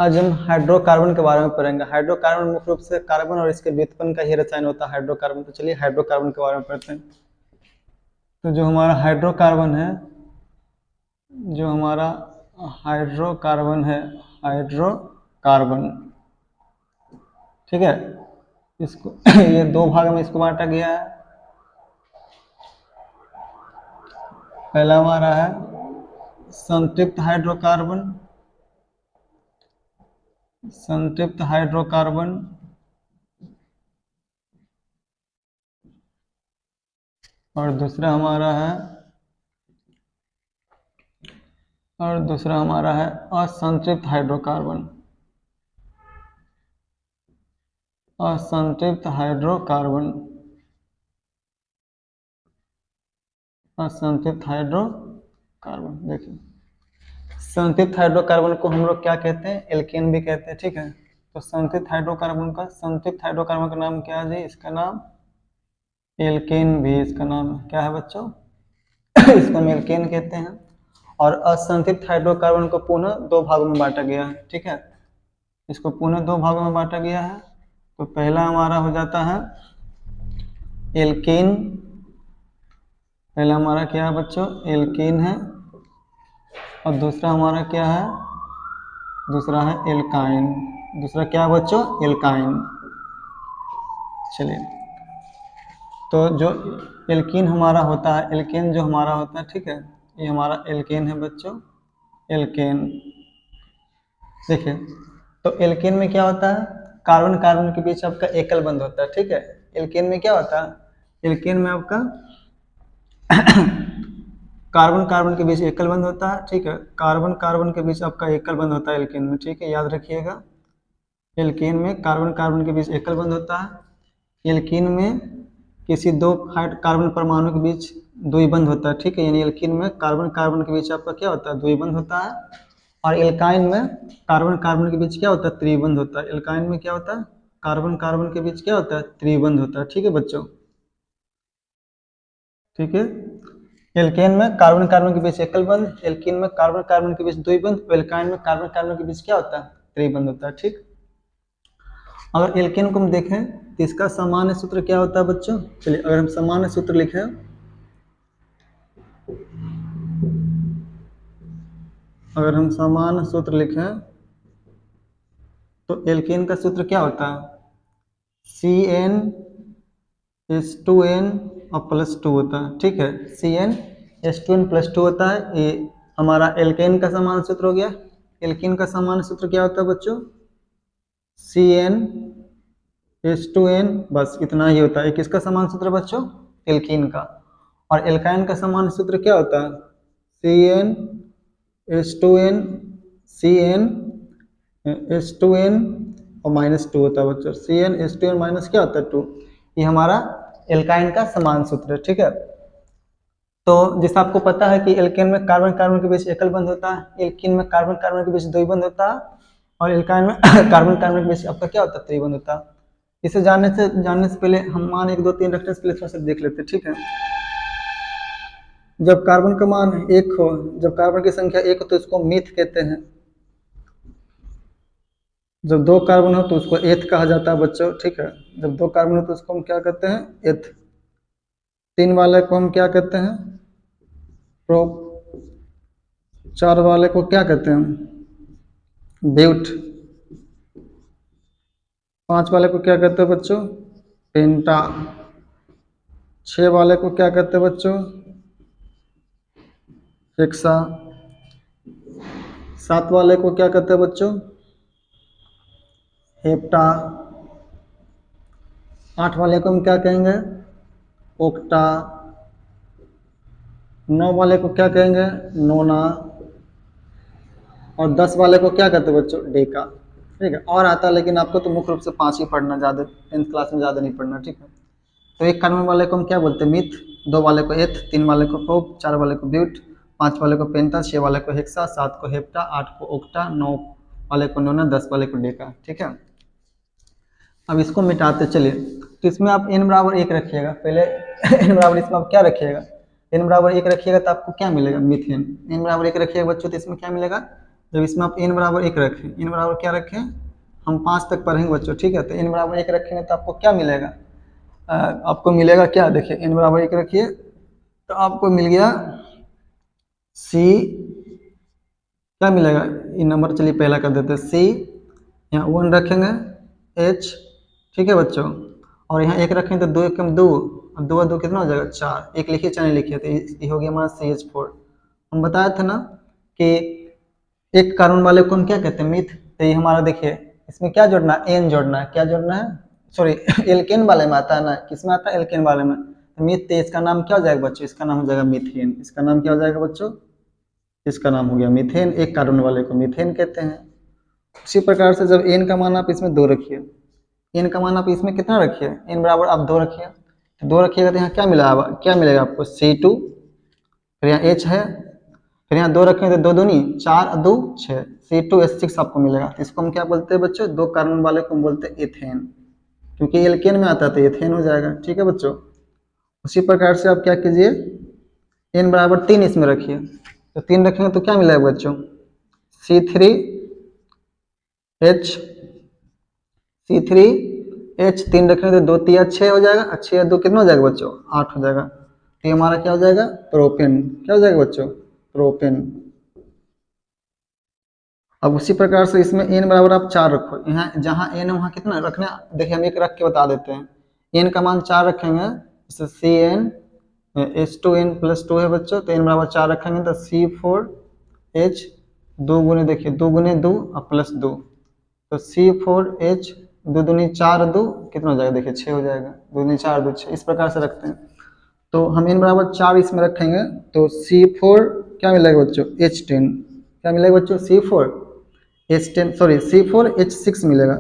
आज हम हाइड्रोकार्बन के बारे में पढ़ेंगे। हाइड्रोकार्बन मुख्य रूप से कार्बन और इसके व्युत्पन्न का ही रसायन होता है हाइड्रोकार्बन। तो चलिए हाइड्रोकार्बन के बारे में पढ़ते हैं। तो जो हमारा हाइड्रोकार्बन है, हाइड्रोकार्बन, ठीक है, इसको ये दो भाग में इसको बांटा गया है। पहला हमारा है संतृप्त हाइड्रोकार्बन, और दूसरा हमारा है असंतृप्त हाइड्रोकार्बन। देखिए, संतृप्त हाइड्रोकार्बन को हम लोग क्या कहते हैं? एल्केन भी कहते हैं, ठीक है। तो संतृप्त हाइड्रोकार्बन का नाम क्या है जी? इसका नाम एल्केन भी, इसका नाम क्या है बच्चों? इसको हम एल्केन कहते हैं। और असंतृप्त हाइड्रोकार्बन को पुनः दो भागों में बांटा गया है, ठीक है। इसको पुनः दो भागों में बांटा गया है। तो पहला हमारा हो जाता है एल्केन। पहला हमारा क्या है बच्चों? एल्केन है। और दूसरा हमारा क्या है? दूसरा है एल्काइन। दूसरा क्या है बच्चों? एल्काइन। चलिए, तो जो एल्कीन हमारा होता है, ठीक है, ये हमारा एल्केन है बच्चों, एल्केन। देखिए, तो एल्केन में क्या होता है? कार्बन कार्बन के बीच आपका एकल बंध होता है, ठीक है। एल्केन में क्या होता है? एल्केन में आपका कार्बन कार्बन के बीच एकल बंध होता है, ठीक है। कार्बन कार्बन के बीच आपका एकल बंध होता है एल्केन में, ठीक है, याद रखिएगा। एल्केन में कार्बन कार्बन के बीच एकल बंध होता है। एल्कीन में किसी दो कार्बन परमाणु के बीच द्विबंध होता है, ठीक है। यानी एल्कीन में कार्बन कार्बन के बीच आपका क्या होता है? द्विबंध होता है। और एल्काइन में कार्बन कार्बन के बीच क्या होता है? त्रिबंध होता है। एल्काइन में क्या होता है? कार्बन कार्बन के बीच क्या होता है? त्रिबंध होता है, ठीक है बच्चों, ठीक है। एल्केन में कार्बन कार्बन के बीच एकल बंध, एल्कीन में कार्बन कार्बन के बीच द्विबंध, एल्काइन में कार्बन कार्बन के बीच क्या होता है? त्रिबंध होता है, ठीक। अगर एल्केन को हम देखें तो इसका सामान्य सूत्र क्या होता है बच्चों? चलिए, अगर हम सामान्य सूत्र लिखें, तो एल्केन का सूत्र क्या होता है? CnH2n और +2 होता है, ठीक है। CnH2n +2 होता है। ये हमारा एल्केन का सामान्य सूत्र हो गया। एल्केन का सामान्य सूत्र क्या होता है बच्चों? CnH2n, बस इतना ही होता है। किसका समान सूत्र बच्चों? एल्कीन का। और एल्काइन का समान सूत्र क्या होता है? CnH2n, CnH2n और -2 होता है बच्चों। CnH2n माइनस क्या होता है? 2। ये हमारा एल्काइन का समान सूत्र है, ठीक है। तो जैसा आपको पता है कि एल्केन में कार्बन कार्बन के बीच एकल बंध होता है, एल्कीन में कार्बन कार्बन के बीच द्विबंध होता है, और एल्काइन में कार्बन कार्बन के बीच आपका क्या होता है? त्रिबंध होता है। इसे जानने से पहले हम मान 1 2 3 रेफरेंस के लिए थोड़ा सा देख लेते हैं, ठीक है। जब कार्बन का मान 1 हो, जब कार्बन की संख्या 1 हो तो इसको मीथ कहते हैं। जब 2 कार्बन हो तो उसको एथ कहा जाता है बच्चों, ठीक है। जब 2 कार्बन हो तो उसको हम क्या कहते हैं? एथ। 3 वाले को हम क्या कहते हैं? प्रोप। 4 वाले को क्या कहते हैं? ब्यूट। 5 वाले को क्या कहते हैं बच्चों? पेंटा। 6 वाले को क्या कहते हैं बच्चों? हेक्सा। 7 वाले को क्या कहते हैं बच्चों? हेप्टा। 8 वाले को हम क्या कहेंगे? ओक्टा। 9 वाले को क्या कहेंगे? नोना। और 10 वाले को क्या कहते हैं बच्चों? डेका, ठीक है। और आता है, लेकिन आपको तो मुख्य रूप से 5 ही पढ़ना, ज़्यादा 10th क्लास में ज़्यादा नहीं पढ़ना, ठीक है। तो 1 कार्बन वाले को हम क्या बोलते हैं? मिथ। 2 वाले को एथ, 3 वाले को प्रोप, 4 वाले को ब्यूट, 5 वाले को पेंटा, 6 वाले को हेक्सा, 7 को हेप्टा, 8 को ओक्टा, 9 वाले को नोना, 10 वाले को डेका, ठीक है। अब इसको मिटाते चलिए। तो इसमें आप n=1 रखिएगा पहले। n=, इसमें आप क्या रखिएगा? n=1 रखिएगा तो आपको क्या मिलेगा? मीथेन। n=1 रखिएगा बच्चों तो इसमें क्या मिलेगा? जब इसमें आप n बराबर 1 रखें, n बराबर क्या रखें, हम 5 तक पढ़ेंगे बच्चों, ठीक है। तो n बराबर 1 रखेंगे तो आपको क्या मिलेगा, आपको मिलेगा क्या, देखिए n बराबर 1 रखिए तो आपको मिल गया c, क्या मिलेगा, ये नंबर चलिए पहला कर देते हैं c, यहाँ 1 रखेंगे h, ठीक है बच्चों, और यहाँ 1 रखेंगे तो 2 एकम 2, और 2 2 कितना हो जाएगा 4, एक लिखिए चाहे लिखिए, तो ये हो गया हमारा CH4। हम बताया था ना कि एक कार्बन वाले को हम क्या कहते हैं, मिथ। तो ये हमारा देखिए इसमें क्या जोड़ना है, एन जोड़ना है, क्या जोड़ना है, सॉरी एल्केन वाले में आता है ना, किसमें आता है, एल्केन वाले में। तो मिथ, तो इसका नाम क्या हो जाएगा बच्चों, इसका नाम हो जाएगा मीथेन। इसका नाम क्या हो जाएगा बच्चों, इसका नाम हो गया मीथेन। एक कार्बन वाले को मीथेन कहते हैं। उसी प्रकार से जब एन का मान आप इसमें 2 रखिए, एन का मान आप इसमें कितना रखिए, एन बराबर आप 2 रखिए, तो 2 रखिएगा तो यहाँ क्या मिला, क्या मिलेगा आपको C2, फिर यहाँ H है, फिर यहाँ 2 रखेंगे तो 2 दूनी 4 और 2 6, C2H6 आपको मिलेगा। तो इसको हम क्या बोलते हैं बच्चों, 2 कार्बन वाले को हम बोलते हैं एथेन, क्योंकि एल्केन में आता है तो एथेन हो जाएगा, ठीक है बच्चों। उसी प्रकार से आप क्या कीजिए, n बराबर 3 इसमें रखिए, तो 3 रखेंगे तो क्या मिलेगा बच्चों, C3H, C3H 3 रखेंगे तो 2 3 6 हो जाएगा, 6 2 कितना हो जाएगा बच्चों, 8 हो जाएगा। तो ये हमारा क्या हो जाएगा, प्रोपेन, क्या हो जाएगा बच्चों, प्रोपेन। अब उसी प्रकार से इसमें n बराबर आप 4 रखो, यहाँ जहाँ n है वहाँ कितना रखना, देखिए हम एक रख के बता देते हैं, n का मान 4 रखेंगे, जैसे Cn H2n प्लस 2 है बच्चों, तो n बराबर 4 रखेंगे तो C4H 2 गुने, देखिए 2 गुने 2 और प्लस 2, तो C4H 2 दूनी 4 2 कितना हो जाएगा, देखिए 6 हो जाएगा, 2 दूनी 4 2 6, इस प्रकार से रखते हैं। तो हम n बराबर 4 इसमें रखेंगे तो C4 क्या मिलेगा बच्चों, H10, क्या मिलेगा बच्चों, C4H10 सॉरी C4H6 मिलेगा।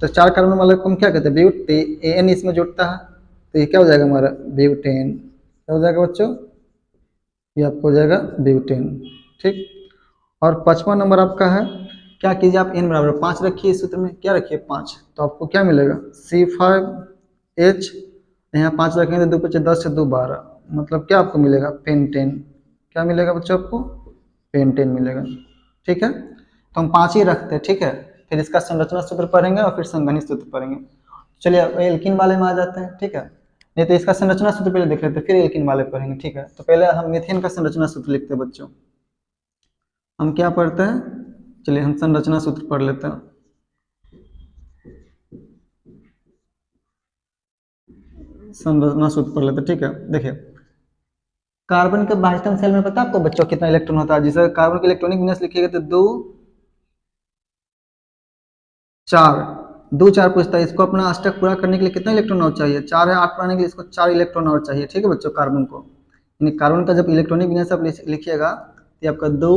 तो 4 कार्बन वाले को हम क्या कहते हैं, ब्यूट, एन इसमें जुड़ता है, तो ये क्या हो जाएगा हमारा ब्यूटेन, क्या हो जाएगा बच्चों, ये आपको हो जाएगा ब्यूटेन, ठीक। और 55 नंबर आपका है, क्या कीजिए आप n बराबर 5 रखिए, इस सूत्र में क्या रखिए 5, तो आपको क्या मिलेगा C5H, यहाँ 5 रखेंगे तो 2 5 10 से 2 12, मतलब क्या आपको मिलेगा पेंटेन, क्या मिलेगा बच्चों आपको, पेंटेन मिलेगा, ठीक है। तो हम 5 ही रखते हैं, ठीक है, फिर इसका संरचना सूत्र पढ़ेंगे और फिर संघनित सूत्र पढ़ेंगे। चलिए अब एल्किन वाले में आ जाते हैं, ठीक है। नहीं तो इसका संरचना सूत्र पहले देख लेते हैं, फिर एल्किन वाले पढ़ेंगे, ठीक है। तो पहले हम मीथेन का संरचना सूत्र लिखते हैं बच्चों। हम क्या पढ़ते हैं, चलिए हम संरचना सूत्र पढ़ लेते हैं। संरचना सूत्र पढ़ लेते हैं, ठीक है। देखिए कार्बन के बाइटम सेल में पता है आपको बच्चों कितना इलेक्ट्रॉन होता है, जिसे कार्बन की इलेक्ट्रॉनिक विन्यास लिखिएगा तो 2 4 2 4 पूछता है, इसको अपना अष्टक पूरा करने के लिए कितना इलेक्ट्रॉन और चाहिए, 4 है, 8 बनाने के लिए इसको 4 इलेक्ट्रॉन और चाहिए, ठीक है बच्चों। कार्बन को यानी कार्बन का जब इलेक्ट्रॉनिक विन्यास आप लिखिएगा तो आपका 2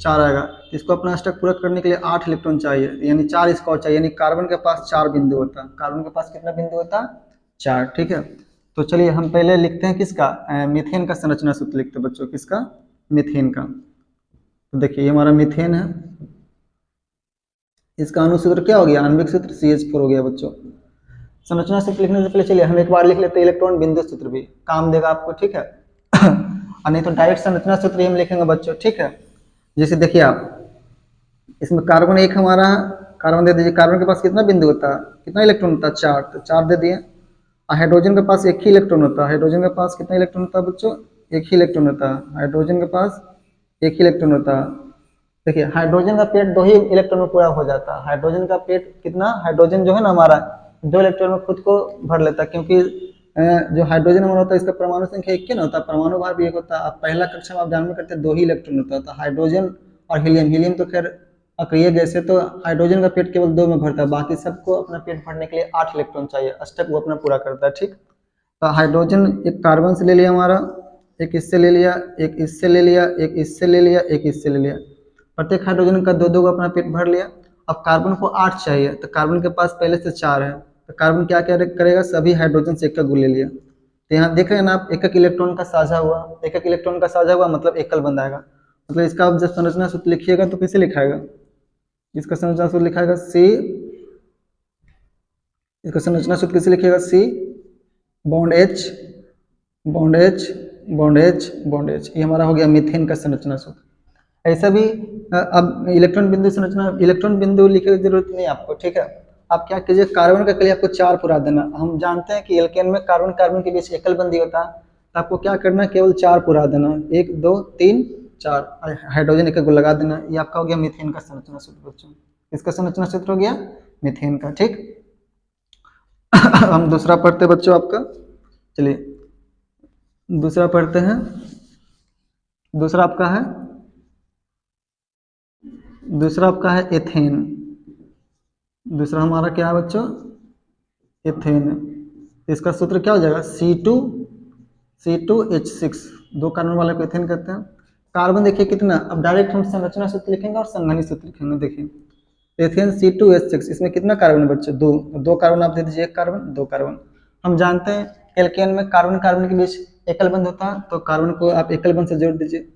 4 आएगा, इसको अपना अष्टक पूरा करने के लिए 8 इलेक्ट्रॉन चाहिए, यानी 4 इसका और चाहिए, यानी कार्बन के पास 4 बिंदु होता है, कार्बन के पास कितना बिंदु होता है, 4, ठीक है। तो चलिए हम पहले लिखते हैं किसका, मीथेन का संरचना सूत्र लिखते हैं बच्चों, किसका, मीथेन का। तो देखिए ये हमारा मीथेन है, इसका अणुसूत्र क्या हो गया, आणविक सूत्र CH4 हो गया बच्चों। संरचना सूत्र लिखने से पहले चलिए हम एक बार लिख लेते हैं इलेक्ट्रॉन बिंदु सूत्र, भी काम देगा आपको, ठीक है। और नहीं तो डायरेक्ट संरचना सूत्र हम लिखेंगे बच्चों, ठीक है। जैसे देखिए आप इसमें कार्बन एक हमारा, कार्बन दे दीजिए, कार्बन के पास कितना बिंदु होता है, कितना इलेक्ट्रॉन होता है, 4, तो 4 दे दिए। और हाइड्रोजन के पास एक ही इलेक्ट्रॉन होता है, हाइड्रोजन के पास कितना इलेक्ट्रॉन होता है बच्चों, एक ही इलेक्ट्रॉन होता है, हाइड्रोजन के पास एक ही इलेक्ट्रॉन होता है। देखिए हाइड्रोजन का पेट 2 ही इलेक्ट्रॉन में पूरा हो जाता है, हाइड्रोजन का पेट कितना, हाइड्रोजन जो है ना हमारा 2 इलेक्ट्रॉन में खुद को भर लेता है, क्योंकि जो हाइड्रोजन हमारा होता है इसका परमाणु संख्या 1 ना होता है, परमाणु भार भी 1 होता है। अब पहला कक्षा में आप जानते करते हैं 2 ही इलेक्ट्रॉन होता है, तो हाइड्रोजन और हीलियम, हीलियम तो खैर अक्रिय गैस है, तो हाइड्रोजन का पेट केवल 2 में भरता है, बाकी सबको अपना पेट भरने के लिए 8 इलेक्ट्रॉन चाहिए, अष्टक वो अपना पूरा करता है, ठीक। तो हाइड्रोजन एक कार्बन से ले लिया हमारा, एक इससे ले लिया, एक इससे ले लिया, एक इससे ले लिया, एक इससे ले लिया, प्रत्येक हाइड्रोजन का 2 2 अपना पेट भर लिया। अब कार्बन को 8 चाहिए, तो कार्बन के पास पहले से 4 है, तो कार्बन क्या करेगा, सभी हाइड्रोजन से 1 गुण ले लिया। तो यहाँ देख रहे हैं ना आप, 1 इलेक्ट्रॉन का साझा हुआ, 1 इलेक्ट्रॉन का साझा हुआ मतलब एकल बंधाएगा, मतलब इसका आप जब संरचना सूत्र लिखिएगा तो कैसे लिखाएगा, इसका संरचना सूत्र लिखाएगा C, इसका संरचना सूत्र कैसे लिखिएगा, C bond H bond H bond H bond H, ये हमारा हो गया मीथेन का संरचना सूत्र। ऐसा भी अब इलेक्ट्रॉन बिंदु संरचना, इलेक्ट्रॉन बिंदु लिखने की जरूरत नहीं है आपको, ठीक है। आप क्या कीजिए, कार्बन का कलिए आपको 4 पुरा देना। हम जानते हैं कि एल्केन में कार्बन कार्बन के बीच एकल बंदी होता है, तो आपको क्या करना है, केवल 4 पुरा देना, 1 2 3 4, हाइड्रोजन एक को लगा देना। ये आपका हो गया मीथेन का संरचना सूत्र बच्चों। इसका संरचना सूत्र हो गया मीथेन का, ठीक। हम दूसरा पढ़ते बच्चों आपका, चलिए दूसरा पढ़ते हैं। दूसरा आपका है, दूसरा आपका है एथेन। दूसरा हमारा क्या है बच्चों, एथेन। इसका सूत्र क्या हो जाएगा, C2H6, 2 कार्बन वाले को एथेन कहते हैं। कार्बन देखिए कितना, अब डायरेक्ट हम संरचना सूत्र लिखेंगे और संघनित सूत्र लिखेंगे। देखिए एथेन C2H6, इसमें कितना कार्बन है बच्चों, 2, 2 कार्बन आप दे दीजिए, 1 कार्बन 2 कार्बन। हम जानते हैं एल्केन में कार्बन कार्बन के बीच एकल बंध होता है, तो कार्बन को आप एकल बंध से जोड़ दीजिए।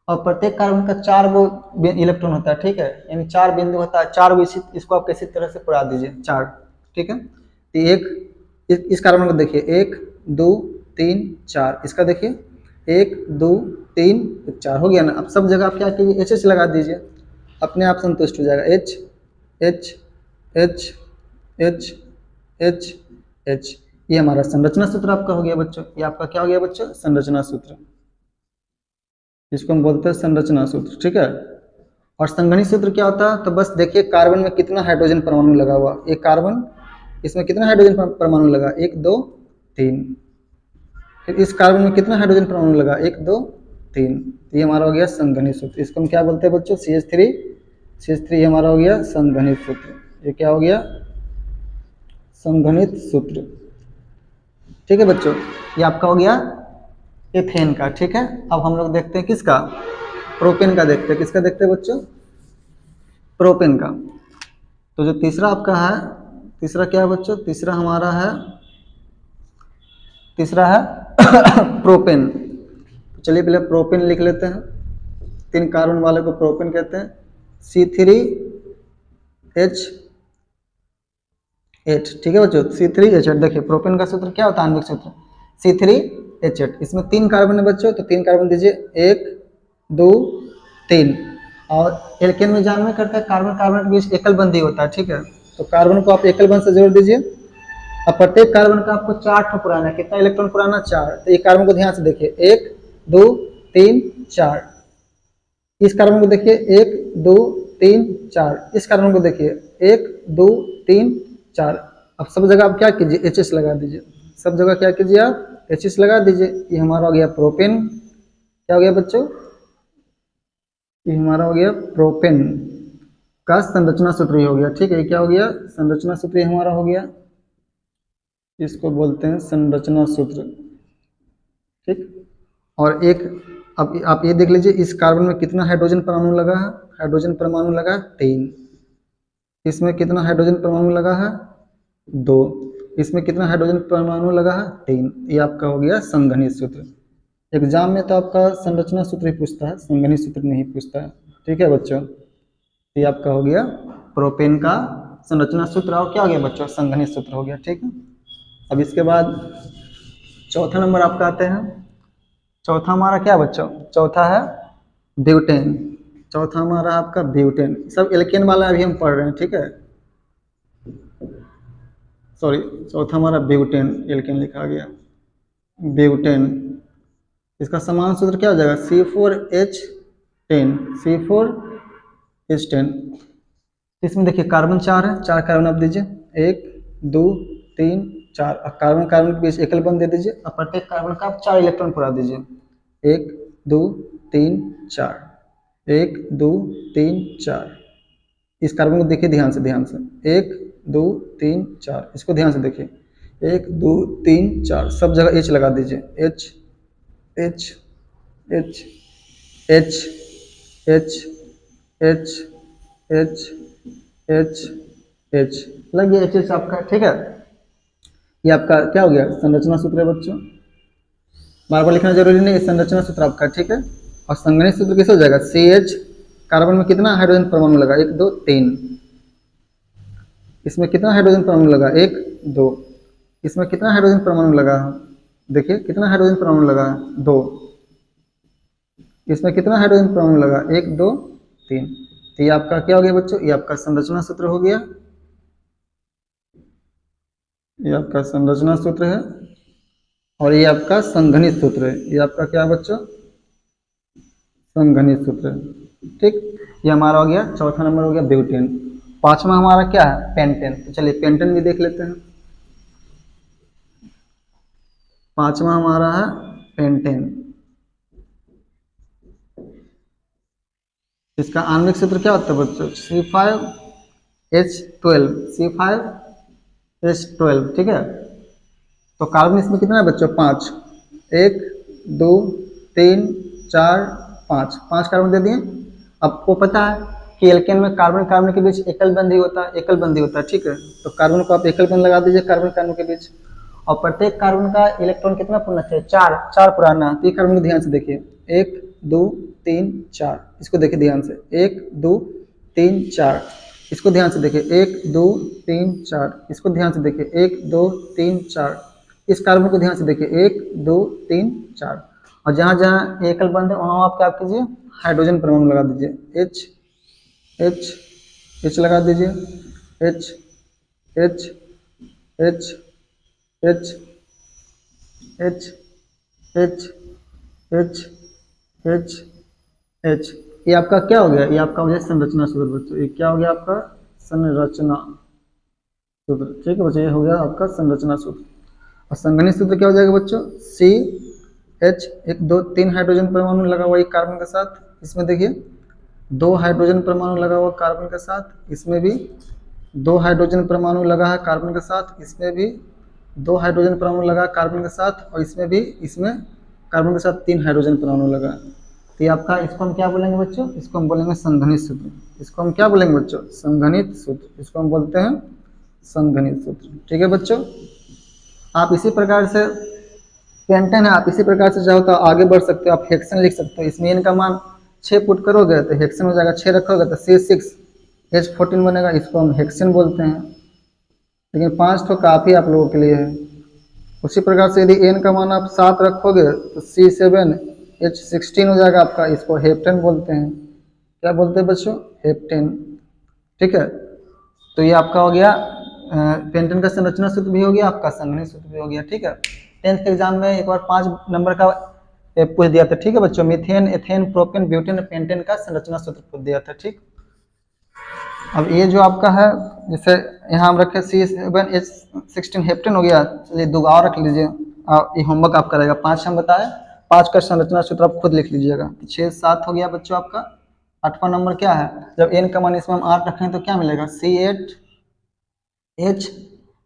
और प्रत्येक कार्बन का 4 वो इलेक्ट्रॉन होता है, ठीक है, यानी 4 बिंदु होता है, 4 इसको आप किसी तरह से पुरा दीजिए 4, ठीक है। तो एक इस कार्बन को देखिए 1 2 3 4, इसका देखिए 1 2 3 4 हो गया ना। अब सब जगह आप क्या कीजिए, एच एच लगा दीजिए, अपने आप संतुष्ट हो जाएगा। H H H H H H, ये हमारा संरचना सूत्र आपका हो गया बच्चों। ये आपका क्या हो गया बच्चों, संरचना सूत्र, इसको हम बोलते हैं संरचना सूत्र, ठीक है। और संघनित सूत्र क्या होता है, तो बस देखिए कार्बन में कितना हाइड्रोजन परमाणु लगा हुआ, एक कार्बन, इसमें कितना हाइड्रोजन परमाणु लगा, 1 2 3। फिर इस कार्बन में कितना हाइड्रोजन परमाणु लगा, 1 2 3। ये हमारा हो गया संघनित सूत्र। इसको हम क्या बोलते हैं बच्चों, CH3 हमारा हो गया संघनित सूत्र। ये क्या हो गया, संघनित सूत्र, ठीक है बच्चों। ये आपका हो गया एथेन का, ठीक है। अब हम लोग देखते हैं किसका, प्रोपेन का देखते हैं। किसका देखते हैं बच्चों, प्रोपेन का। तो जो तीसरा आपका है, तीसरा क्या है बच्चों, तीसरा हमारा है, तीसरा है प्रोपेन। चलिए पहले प्रोपेन लिख लेते हैं। 3 कार्बन वाले को प्रोपेन कहते हैं। C3H8, ठीक है बच्चों, C3H8। देखिए प्रोपेन का सूत्र क्या होता है, आणविक सूत्र C3H8। इसमें 3 कार्बन है बच्चों, तो 3 कार्बन दीजिए, 1 2 3। और एल्केन में जानवे करता है कार्बन कार्बन के बीच एकल बंदी होता है, ठीक है। तो कार्बन को आप एकल बंध से जोड़ दीजिए। अब प्रत्येक कार्बन का आपको 4 ठो पुराना है, कितना इलेक्ट्रॉन पुराना, 4। तो ये कार्बन को ध्यान से देखिए, 1 2 3 4। इस कार्बन को देखिए 1 2 3 4। इस कार्बन को देखिए 1 2 3 4। अब सब जगह आप क्या कीजिए, एच एच लगा दीजिए। सब जगह क्या कीजिए, आप एच एच लगा दीजिए। ये हमारा हो गया प्रोपेन। क्या हो गया बच्चों, ये हमारा हो गया प्रोपेन का संरचना सूत्र ही हो गया, ठीक है। क्या हो गया, संरचना सूत्र हमारा हो गया, इसको बोलते हैं संरचना सूत्र, ठीक। और एक, अब आप ये देख लीजिए, इस कार्बन में कितना हाइड्रोजन परमाणु लगा है, हाइड्रोजन परमाणु लगा 3। इसमें कितना हाइड्रोजन परमाणु लगा है, 2। इसमें कितना हाइड्रोजन परमाणु लगा है, 3। ये आपका हो गया संघनित सूत्र। एग्जाम में तो आपका संरचना सूत्र ही पूछता है, संघनित सूत्र नहीं पूछता है, ठीक है बच्चों। ये आपका हो गया प्रोपेन का संरचना सूत्र, और क्या हो गया बच्चों, संघनित सूत्र हो गया, ठीक है। अब इसके बाद चौथा नंबर आपका आते हैं। चौथा हमारा क्या बच्चों, चौथा है ब्यूटेन। चौथा हमारा आपका ब्यूटेन। सब एल्केन वाला अभी हम पढ़ रहे हैं, ठीक है, सॉरी। चौथा हमारा ब्यूटेन, एल्केन लिखा गया ब्यूटेन। इसका समान सूत्र क्या हो जाएगा, C4H10, C4H10। इसमें देखिए कार्बन 4 है, 4 कार्बन आप दीजिए, 1 2 3 4। कार्बन कार्बन के बीच एकल बंध दे दीजिए, और प्रत्येक कार्बन का आप 4 इलेक्ट्रॉन पुरा दीजिए, 1 2 3 4, 1 2 3 4। इस कार्बन को देखिए ध्यान से, ध्यान से, 1 2 3 4। इसको ध्यान से देखिए, 1 2 3 4। सब जगह एच लगा दीजिए, H H H H H H H H H, लग गया एच एच आपका, ठीक है। ये आपका क्या हो गया, संरचना सूत्र है बच्चों। बार बार लिखना जरूरी नहीं, संरचना सूत्र आपका, ठीक है। और संघनित सूत्र कैसे हो जाएगा, CH, कार्बन में कितना हाइड्रोजन परमाणु लगा, 1 2 3। इसमें कितना हाइड्रोजन परमाणु लगा, 1 2। इसमें कितना हाइड्रोजन परमाणु लगा, देखिए कितना हाइड्रोजन परमाणु लगा, 2। इसमें कितना हाइड्रोजन परमाणु लगा, 1 2 3। तो ये आपका क्या हो गया बच्चों, ये आपका संरचना सूत्र हो गया, ये आपका संरचना सूत्र है और ये आपका संघनित सूत्र है। ये आपका क्या है बच्चों, संघनित सूत्र है। ठीक, ये हमारा हो गया चौथा नंबर हो गया ब्यूटेन। पांचवा हमारा क्या है, पेंटेन। तो चलिए पेंटेन भी देख लेते हैं। पांचवा हमारा है पेंटेन। इसका आणविक सूत्र क्या होता है बच्चों, C5H12, C5H12। ठीक है, तो कार्बन इसमें कितना है बच्चों, 5। 1 2 3 4 5, 5 कार्बन दे दिए। आपको पता है कि एल्केन में कार्बन कार्बन के बीच एकल बंधी होता है, एकल बंधी होता है। ठीक है, तो कार्बन को आप एकल बंध लगा दीजिए कार्बन कार्बन के बीच। और प्रत्येक कार्बन का इलेक्ट्रॉन कितना पुराना चाहिए, 4 4 पुराना। तो ये कार्बन को ध्यान से देखिए, 1 2 3 4, इसको देखिए ध्यान से, 1 2 3 4, इसको ध्यान से देखिए, 1 2 3 4, इसको ध्यान से देखिए, 1 2 3 4, इस कार्बन को ध्यान से देखिए, 1 2 3 4। और जहाँ जहाँ एकल बंध है वहाँ आप क्या कीजिए, हाइड्रोजन परमाणु लगा दीजिए, H H H लगा दीजिए, H H H H H H H H H। ये आपका क्या हो गया, ये आपका हो गया संरचना सूत्र बच्चों। ये क्या हो गया आपका, संरचना सूत्र। ठीक है बच्चों, ये हो गया आपका संरचना सूत्र। और संघनित सूत्र क्या हो जाएगा बच्चों, CH, 1 2 3 हाइड्रोजन परमाणु लगा हुआ एक कार्बन के साथ, इसमें देखिए 2 हाइड्रोजन परमाणु लगा हुआ कार्बन के साथ, इसमें भी 2 हाइड्रोजन परमाणु लगा है कार्बन के साथ, इसमें भी 2 हाइड्रोजन परमाणु लगा कार्बन के साथ, और इसमें भी, इसमें कार्बन के साथ 3 हाइड्रोजन परमाणु लगा। तो ये आपका, इसको हम क्या बोलेंगे बच्चों, इसको हम बोलेंगे संघनित सूत्र। इसको हम क्या बोलेंगे बच्चों, संघनित सूत्र। इसको हम बोलते हैं संघनित सूत्र। ठीक है बच्चों, आप इसी प्रकार से पेंटेन है, आप इसी प्रकार से चाहो तो आगे बढ़ सकते हो, आप हेक्सेन लिख सकते हो। इसमें इनका मान 6 पुट करोगे तो हेक्सेन हो जाएगा, 6 रखोगे तो C6H14 बनेगा, इसको हम हेक्सेन बोलते हैं। लेकिन 5 तो काफ़ी आप लोगों के लिए है। उसी प्रकार से यदि एन का मान आप 7 रखोगे तो C7H16 हो जाएगा आपका, इसको हेप्टेन बोलते हैं। क्या बोलते हैं बच्चों, हेप्टेन। ठीक है, तो ये आपका हो गया पेंटेन का संरचना सूत्र भी हो गया, आपका संघनित सूत्र भी हो गया। ठीक है, 10th के एग्जाम में एक बार 5 नंबर का पूछ दिया था। ठीक है बच्चों, methane ethane propane butane pentane का संरचना सूत्र पूछ दिया था। ठीक, अब ये जो आपका है, जैसे यहाँ हम रखे C7H16 हेप्टेन हो गया। चलिए 2 और रख लीजिए, ये होमवर्क आपका रहेगा। 5 हम बताए, 5 का संरचना सूत्र आप खुद लिख लीजिएगा। 6 7 हो गया बच्चों आपका। 8वां नंबर क्या है, जब एन का मान इसमें हम 8 रखें तो क्या मिलेगा, C8H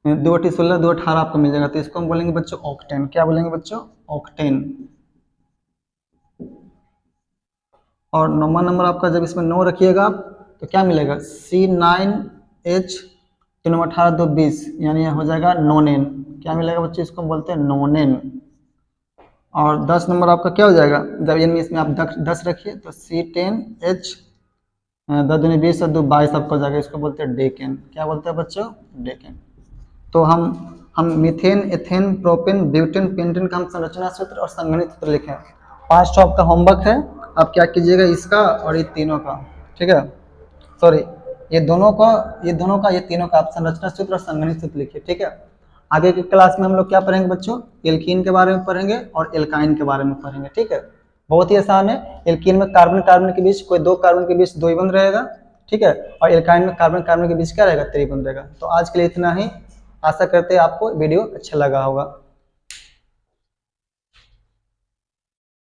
2 16 2 18 आपको मिल जाएगा। तो इसको हम बोलेंगे बच्चों ऑक्टेन। क्या बोलेंगे बच्चों, ऑक्टेन। और 9वां नंबर आपका जब इसमें 9 रखिएगा आप तो क्या मिलेगा, C9H 3 18 2 20, यानी हो जाएगा नोनेन। क्या मिलेगा बच्चों, इसको हम बोलते हैं नोनेन। और 10 नंबर आपका क्या हो जाएगा, जब यानी इसमें आप 10 रखिए तो C10H 10 दूनी 20 और 2 22 आपका हो जाएगा, इसको बोलते हैं डेकेन। क्या बोलते हैं बच्चों, डेकेन। तो हम methane ethane propane butane pentane का हम संरचना सूत्र और संघनित सूत्र लिखे हैं। 5 तो आपका होमवर्क है, आप क्या कीजिएगा, इसका और ये तीनों का। ठीक है, सॉरी, ये दोनों का, ये तीनों का आप संरचना सूत्र और संघनित सूत्र लिखिए। ठीक है, आगे की क्लास में हम लोग क्या पढ़ेंगे बच्चों, एल्कीन के बारे में पढ़ेंगे और एल्काइन के बारे में पढ़ेंगे। ठीक है, बहुत ही आसान है। एल्कीन में कार्बन कार्बन के बीच, कोई 2 कार्बन के बीच द्विबंध रहेगा। ठीक है, और एल्काइन में कार्बन कार्बन के बीच क्या रहेगा, त्रिबंध रहेगा। तो आज के लिए इतना ही, आशा करते हैं आपको वीडियो अच्छा लगा होगा।